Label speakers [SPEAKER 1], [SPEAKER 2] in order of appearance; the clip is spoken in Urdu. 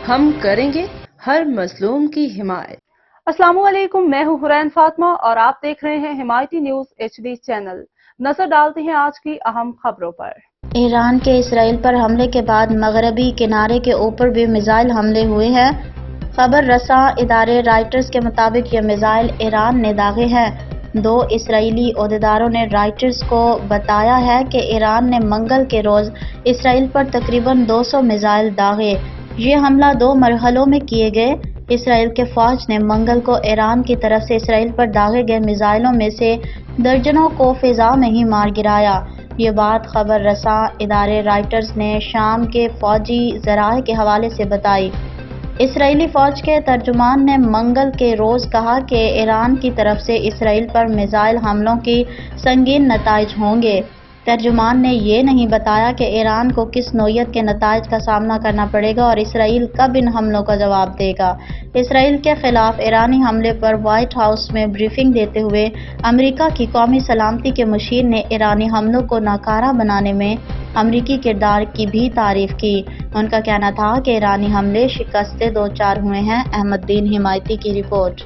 [SPEAKER 1] ہم کریں گے ہر مظلوم کی حمایت۔
[SPEAKER 2] السلام علیکم، میں ہوں حرین فاطمہ اور آپ دیکھ رہے ہیں حمایتی نیوز HD چینل۔ نظر ڈالتے ہیں آج کی اہم خبروں پر۔
[SPEAKER 3] ایران کے اسرائیل پر حملے کے بعد مغربی کنارے کے اوپر بھی میزائل حملے ہوئے ہیں۔ خبر رساں ادارے رائٹرز کے مطابق یہ میزائل ایران نے داغے ہیں۔ 2 اسرائیلی عہدیداروں نے رائٹرز کو بتایا ہے کہ ایران نے منگل کے روز اسرائیل پر تقریباً 200 میزائل داغے۔ یہ حملہ 2 مرحلوں میں کیے گئے۔ اسرائیل کے فوج نے منگل کو ایران کی طرف سے اسرائیل پر داغے گئے میزائلوں میں سے درجنوں کو فضا میں ہی مار گرایا۔ یہ بات خبر رساں ادارے رائٹرز نے شام کے فوجی ذرائع کے حوالے سے بتائی۔ اسرائیلی فوج کے ترجمان نے منگل کے روز کہا کہ ایران کی طرف سے اسرائیل پر میزائل حملوں کی سنگین نتائج ہوں گے۔ ترجمان نے یہ نہیں بتایا کہ ایران کو کس نوعیت کے نتائج کا سامنا کرنا پڑے گا اور اسرائیل کب ان حملوں کا جواب دے گا۔ اسرائیل کے خلاف ایرانی حملے پر وائٹ ہاؤس میں بریفنگ دیتے ہوئے امریکہ کی قومی سلامتی کے مشیر نے ایرانی حملوں کو ناکارہ بنانے میں امریکی کردار کی بھی تعریف کی۔ ان کا کہنا تھا کہ ایرانی حملے شکست سے دوچار ہوئے ہیں۔ احمد دین حمایتی کی رپورٹ۔